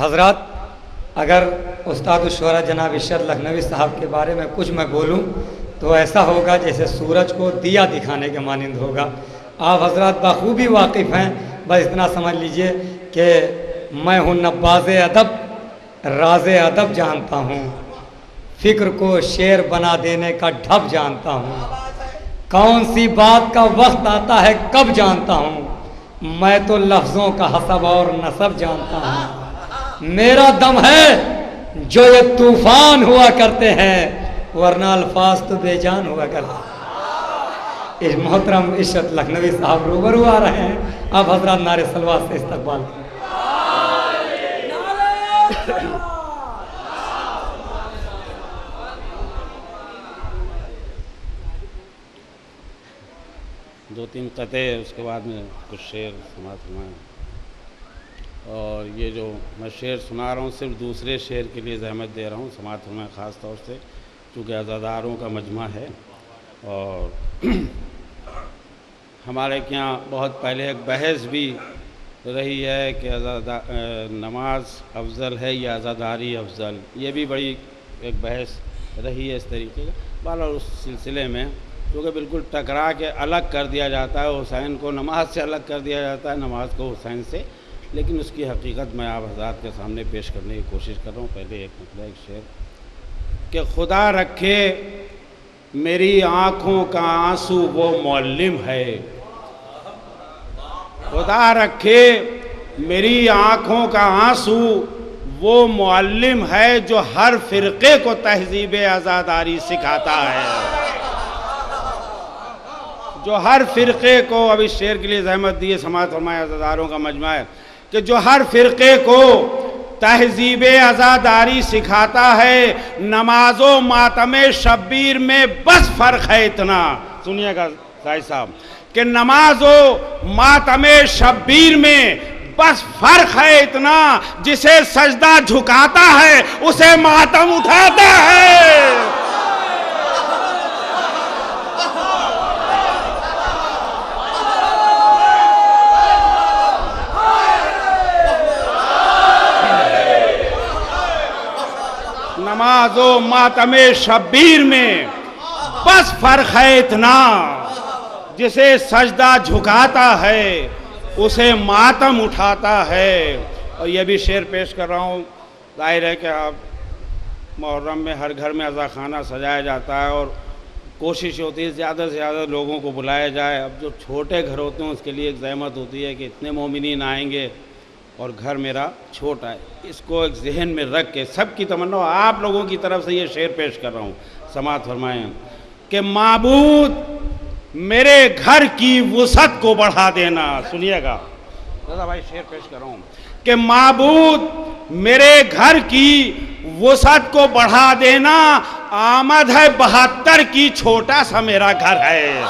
حضرات، اگر استاد الشعراء جناب ارشاد لکھنوی صاحب کے بارے میں کچھ میں بولوں تو ایسا ہوگا جیسے سورج کو دیا دکھانے کے مانند ہوگا۔ آپ حضرات بخوبی واقف ہیں، بس اتنا سمجھ لیجئے کہ میں ہوں نباز ادب، راز ادب جانتا ہوں، فکر کو شعر بنا دینے کا ڈھب جانتا ہوں، کون سی بات کا وقت آتا ہے کب جانتا ہوں، میں تو لفظوں کا حسب اور نسب جانتا ہوں، میرا دم ہے جو یہ طوفان ہوا کرتے ہیں، ورنہ الفاظ تو بے جان ہوا کرتے ہیں۔ محترم ارشاد لکھنوی صاحب روبرو آ رہے ہیں، آپ حضرات نعرے صلوات سے استقبال کریں۔ دو تین قطعے اس کے بعد میں کچھ شعر سماعت فرمائیں۔ اور یہ جو میں شعر سنا رہا ہوں صرف دوسرے شعر کے لیے زحمت دے رہا ہوں، سماعت فرمائیں خاص طور سے، چونکہ عزاداروں کا مجمع ہے۔ اور ہمارے یہاں بہت پہلے ایک بحث بھی رہی ہے کہ نماز افضل ہے یا عزاداری افضل، یہ بھی بڑی ایک بحث رہی ہے اس طریقے کا۔ بہرحال اس سلسلے میں کیونکہ بالکل ٹکرا کے الگ کر دیا جاتا ہے، حسین کو نماز سے الگ کر دیا جاتا ہے، نماز کو حسین سے، لیکن اس کی حقیقت میں آپ حضرات کے سامنے پیش کرنے کی کوشش کر رہا ہوں۔ پہلے ایک شعر کہ خدا رکھے میری آنکھوں کا آنسو وہ معلم ہے، خدا رکھے میری آنکھوں کا آنسو وہ معلم ہے جو ہر فرقے کو تہذیب عزاداری سکھاتا ہے، جو ہر فرقے کو، اب اس شعر کے لیے زحمت دیے سماعت فرمائے، عزاداروں کا مجمع ہے، کہ جو ہر فرقے کو تہذیب عزاداری سکھاتا ہے، نماز و ماتم شبیر میں بس فرق ہے اتنا۔ سنیے گا سائی صاحب کہ نماز و ماتم شبیر میں بس فرق ہے اتنا، جسے سجدہ جھکاتا ہے اسے ماتم اٹھاتا ہے۔ نماز و ماتم شبیر میں بس فرق ہے اتنا، جسے سجدہ جھکاتا ہے اسے ماتم اٹھاتا ہے۔ اور یہ بھی شعر پیش کر رہا ہوں، ظاہر ہے کہ آپ محرم میں ہر گھر میں عزا خانہ سجایا جاتا ہے اور کوشش ہوتی ہے زیادہ سے زیادہ لوگوں کو بلایا جائے۔ اب جو چھوٹے گھر ہوتے ہیں اس کے لیے ایک زحمت ہوتی ہے کہ اتنے مومنین آئیں گے اور گھر میرا چھوٹا ہے، اس کو ایک ذہن میں رکھ کے سب کی تمنا، آپ لوگوں کی طرف سے یہ شعر پیش کر رہا ہوں، سماعت فرمائیں کہ معبود میرے گھر کی وسعت کو بڑھا دینا۔ سنیے گا رضا بھائی، شعر پیش کر رہا ہوں کہ معبود میرے گھر کی وسعت کو بڑھا دینا، آمد ہے 72 کی، چھوٹا سا میرا گھر ہے۔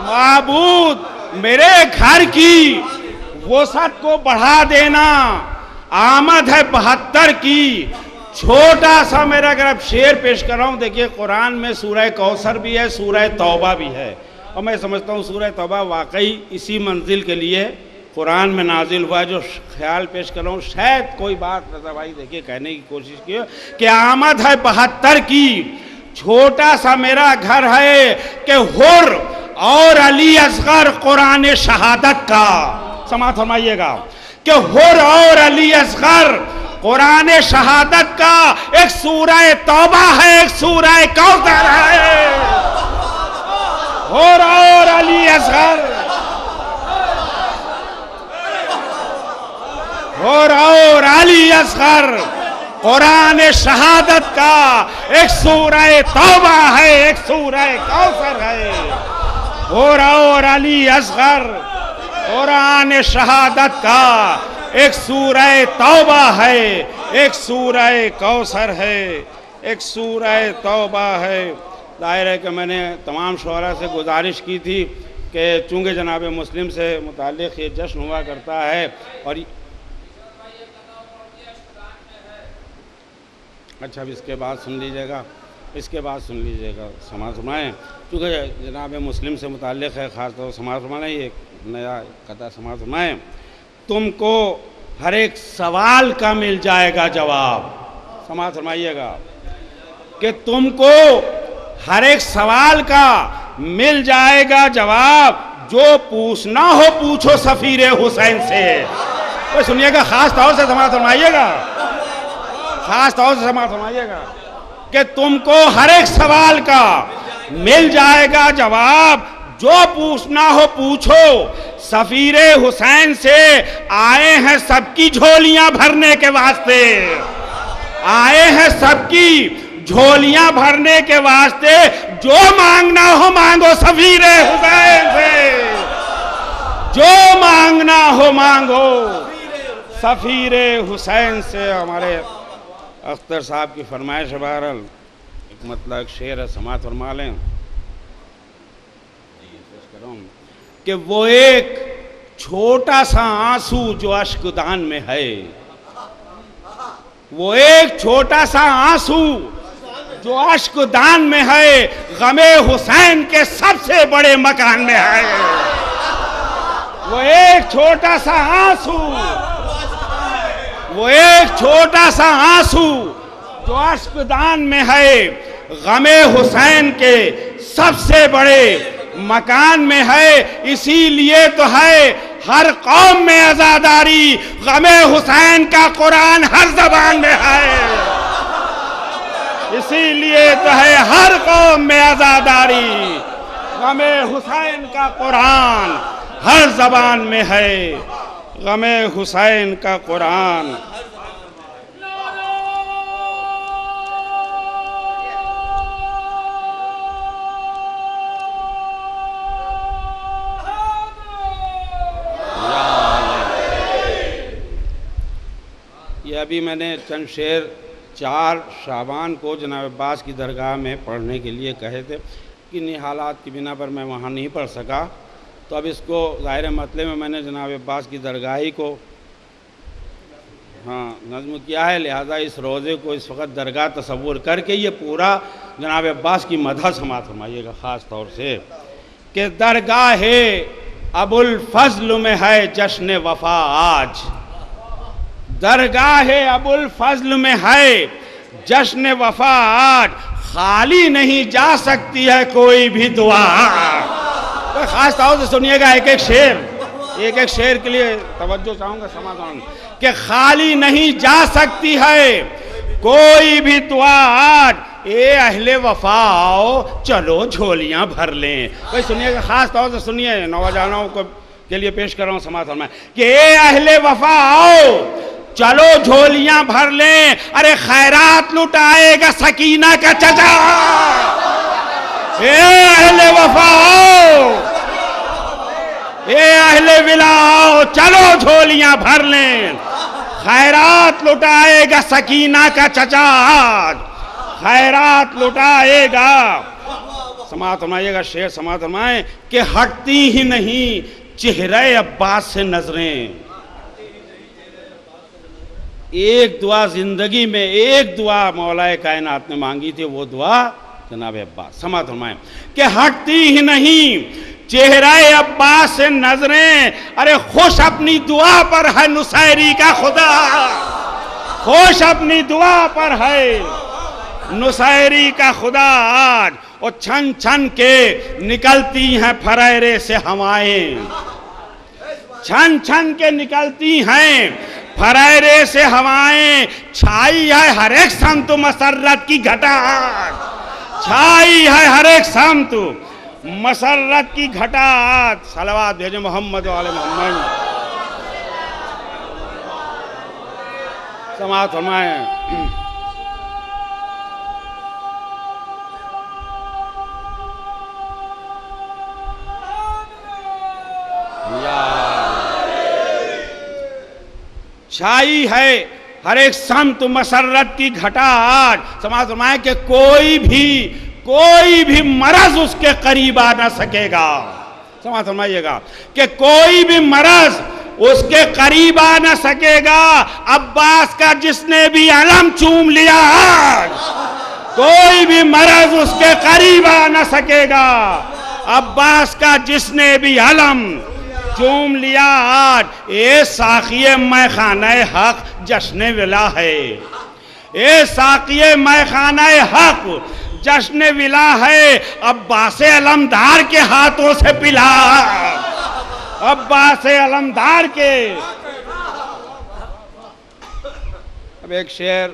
معبود میرے گھر کی وسعت کو بڑھا دینا، آمد ہے 72 کی، چھوٹا سا میرا گھر۔ اب شعر پیش کر رہا ہوں، دیکھیے قرآن میں سورہ کوثر بھی ہے، سورہ توبہ بھی ہے، اور میں سمجھتا ہوں سورہ توبہ واقعی اسی منزل کے لیے قرآن میں نازل ہوا ہے۔ جو خیال پیش کر رہا ہوں، شاید کوئی بات رضا بھائی دیکھیے کہنے کی کوشش کی کہ آمد ہے 72 کی، چھوٹا سا میرا گھر ہے، کہ حر اور علی اصغر قرآن شہادت کا، سماعت فرمائیے گا، کہ حر اور علی اصغر قرآن شہادت کا، ایک سورہ توبہ ہے، ایک سورہ کوثر ہے۔ حر اور علی اصغر، حر اور علی اصغر قرآن شہادت کا، ایک سورہ توبہ ہے، ایک سورہ کوثر ہے۔ حر اور علی اصغر قرآن شہادت کا، ایک سورہ توبہ ہے، ایک سورہ کوثر ہے، ایک سورہ توبہ ہے۔ ظاہر ہے کہ میں نے تمام شعراء سے گزارش کی تھی کہ چونکہ جناب مسلم سے متعلق یہ جشن ہوا کرتا ہے، اور اچھا اب اس کے بعد سن لیجئے گا، اس کے بعد سن لیجئے گا، سماعت فرمائیں، چونکہ جناب مسلم سے متعلق ہے، خاص طور سماعت فرمائیں، یہ نیا قطعہ سماعت فرمائیں۔ تم کو ہر ایک سوال کا مل جائے گا جواب. سماعت فرمائیے گا کہ تم کو ہر ایک سوال کا مل جائے گا جواب. جو پوچھنا ہو پوچھو سفیر حسین سے. کوئی سنیے گا, خاص طور سے سماعت فرمائیے گا, خاص طور سے سماعت فرمائیے گا کہ تم کو ہر ایک سوال کا مل جائے گا جواب. جو پوچھنا ہو پوچھو سفیر حسین سے. آئے ہیں سب کی جھولیاں بھرنے کے واسطے, آئے ہیں سب کی جھولیاں بھرنے کے واسطے. جو مانگنا ہو مانگو سفیر حسین سے, جو مانگنا ہو مانگو سفیر حسین سے. ہمارے اختر صاحب کی فرمائش ہے, بہرحال ایک مطلب ایک شعر ہے, سماعت فرما لیں کہ وہ ایک چھوٹا سا آنسو جو اشکدان میں ہے, وہ ایک چھوٹا سا آنسو جو اشکدان میں ہے, غم حسین کے سب سے بڑے مکان میں ہے. وہ ایک چھوٹا سا آنسو, وہ ایک چھوٹا سا آنسو جو اشکدان میں ہے, غم حسین کے سب سے بڑے مکان میں ہے. اسی لیے تو ہے ہر قوم میں عزاداری, غم حسین کا قرآن ہر زبان میں ہے. اسی لیے تو ہے ہر قوم میں عزاداری, غم حسین کا قرآن ہر زبان میں ہے. غم حسین کا قرآن. یہ ابھی میں نے چند شعر 4 شعبان کو جناب عباس کی درگاہ میں پڑھنے کے لیے کہے تھے, کنہیں حالات کی بنا پر میں وہاں نہیں پڑھ سکا. تو اب اس کو ظاہر مطلب میں نے جناب عباس کی درگاہی کو نظم کیا ہے, لہذا اس روزے کو اس وقت درگاہ تصور کر کے یہ پورا جناب عباس کی مدح سماعت فرمائیے گا خاص طور سے کہ درگاہ ابو الفضل میں ہے جشن وفا آج. درگاہ ابو الفضل میں ہے جشن وفا آج, خالی نہیں جا سکتی ہے کوئی بھی دعا. خاص طور سے سنیے گا ایک ایک شعر کے لیے توجہ چاہوں گا, سماعت کروں کہ خالی نہیں جا سکتی ہے کوئی بھی دعا آج. اے اہل وفا آؤ چلو جھولیاں بھر لیں. کوئی سنیے گا, خاص طور سے سنیے, نوجوانوں کو کے لیے پیش کر رہا ہوں سماعت فرمائیں کہ اے اہل وفا آؤ چلو جھولیاں بھر لیں. ارے خیرات لٹائے گا سکینہ کا چچا. اے اہل وفا آؤ, اے اہل ولا آؤ چلو جھولیاں بھر لیں. خیرات لٹائے گا سکینہ کا چچا آج, خیرات لٹائے گا. سماعت فرمائیے گا شعر, سماعت فرمائیں کہ ہٹتی ہی نہیں چہرہ عباس سے نظریں. ایک دعا زندگی میں, ایک دعا مولا کائنات نے مانگی تھی, وہ دعا جناب عباس. سماعت فرمائیں کہ ہٹتی ہی نہیں چہرہ عباس سے نظریں. ارے خوش اپنی دعا پر ہے نصیری کا خدا, خوش اپنی دعا پر ہے نصیری کا خدا آج. اور چھن چھن کے نکلتی ہیں پھریرے سے ہوائیں, چھن چھن کے نکلتی ہیں پھریرے سے ہوائیں. چھائی ہے ہر ایک سمت مسرت کی گھٹا, چھائی ہے ہر ایک سمت مسرت کی گھٹا. صلوات بھیجیں محمد و آل محمد. سماعت فرمائیں چھائی ہے ہر ایک سمت مسرت کی گھٹا آج. سماعت فرمائیں کہ کوئی بھی مرض اس کے قریب آ نہ سکے گا. سماعت فرمائیے گا کہ کوئی بھی مرض اس کے قریب آ نہ سکے گا. عباس کا جس نے بھی علم چوم لیا آج, کوئی بھی مرض اس کے قریب آ نہ سکے گا. عباس کا جس نے بھی علم چوم لیا آج اے ساقی میں خانہ حق جشن ولا ہے، اے ساقی میں خانہ حق جشن ولا ہے، عباس علمدار کے ہاتھوں سے پلا، عباس علمدار کے۔ اب ایک شعر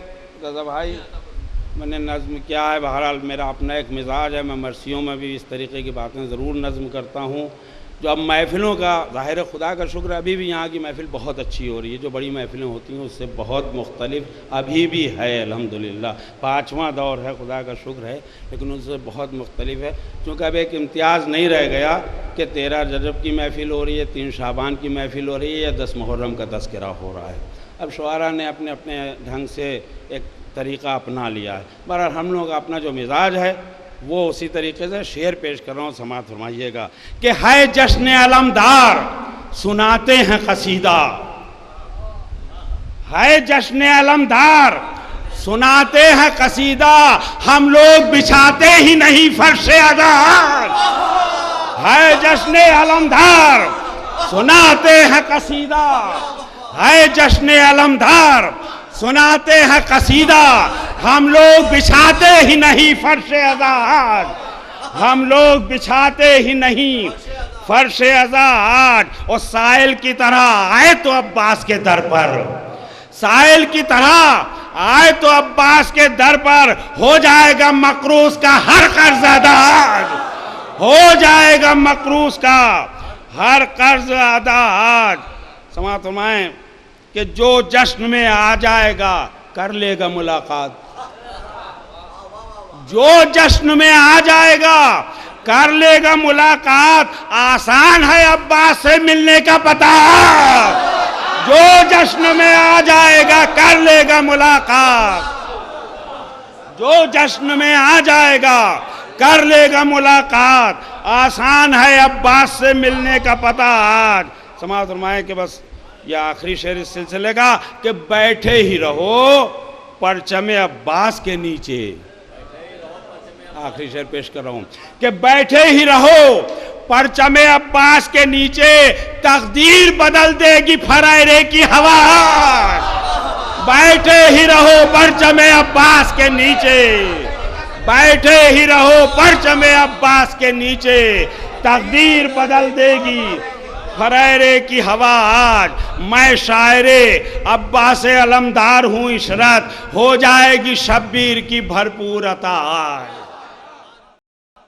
رضا بھائی میں نے نظم کیا ہے، بہرحال میرا اپنا ایک مزاج ہے، میں مرثیوں میں بھی اس طریقے کی باتیں ضرور نظم کرتا ہوں۔ جو اب محفلوں کا ظاہر خدا کا شکر، ابھی بھی یہاں کی محفل بہت اچھی ہو رہی ہے، جو بڑی محفلیں ہوتی ہیں اس سے بہت مختلف ابھی بھی ہے الحمدللہ، 5واں دور ہے، خدا کا شکر ہے، لیکن ان سے بہت مختلف ہے، کیونکہ اب ایک امتیاز نہیں رہ گیا کہ 13 رجب کی محفل ہو رہی ہے، 3 شعبان کی محفل ہو رہی ہے یا 10 محرم کا تذکرہ ہو رہا ہے۔ اب شعراء نے اپنے اپنے ڈھنگ سے ایک طریقہ اپنا لیا ہے، بہرحال ہم لوگ کا اپنا جو مزاج ہے وہ اسی طریقے سے شعر پیش کر رہا ہوں، سماعت فرمائیے گا کہ ہے جشن علمدار سناتے ہیں قصیدہ، ہے جشن علمدار سناتے ہیں قصیدہ، ہم لوگ بچھاتے ہی نہیں فرش ادار، ہے جشن علمدار سناتے ہیں قصیدہ، ہے جشن علمدار سناتے ہیں قصیدہ، ہم لوگ بچھاتے ہی نہیں فرش ازاج، ہم لوگ بچھاتے ہی نہیں فرش ازاج، اور سائل کی طرح آئے تو عباس کے در پر، سائل کی طرح آئے تو عباس کے در پر، ہو جائے گا مقروض کا ہر قرض ادا، ہو جائے گا مقروض کا ہر قرض ادا آج۔ سماعت فرمائیں کہ جو جشن میں آ جائے گا کر لے گا ملاقات، جو جشن میں آ جائے گا کر لے گا ملاقات، آسان ہے عباس سے ملنے کا پتہ، جو جشن میں آ جائے گا کر لے گا ملاقات، جو جشن میں آ جائے گا کر لے گا ملاقات، آسان ہے عباس سے ملنے کا پتہ آج۔ سماعت فرمائیں کہ بس یہ آخری شعر اس سلسلے کا کہ بیٹھے ہی رہو پرچم عباس کے نیچے، آخری شعر پیش کر رہا ہوں کہ بیٹھے ہی رہو پرچم عباس کے نیچے، تقدیر بدل دے گی فریرے کی ہوا، بیٹھے ہی رہو پرچم عباس کے نیچے، بیٹھے ہی رہو پرچم عباس کے نیچے، تقدیر بدل دے گی فریرے کی ہوا آج، میں شاعر عباس علمدار ہوں عشرت، ہو جائے گی شبیر کی بھرپور عطا آج۔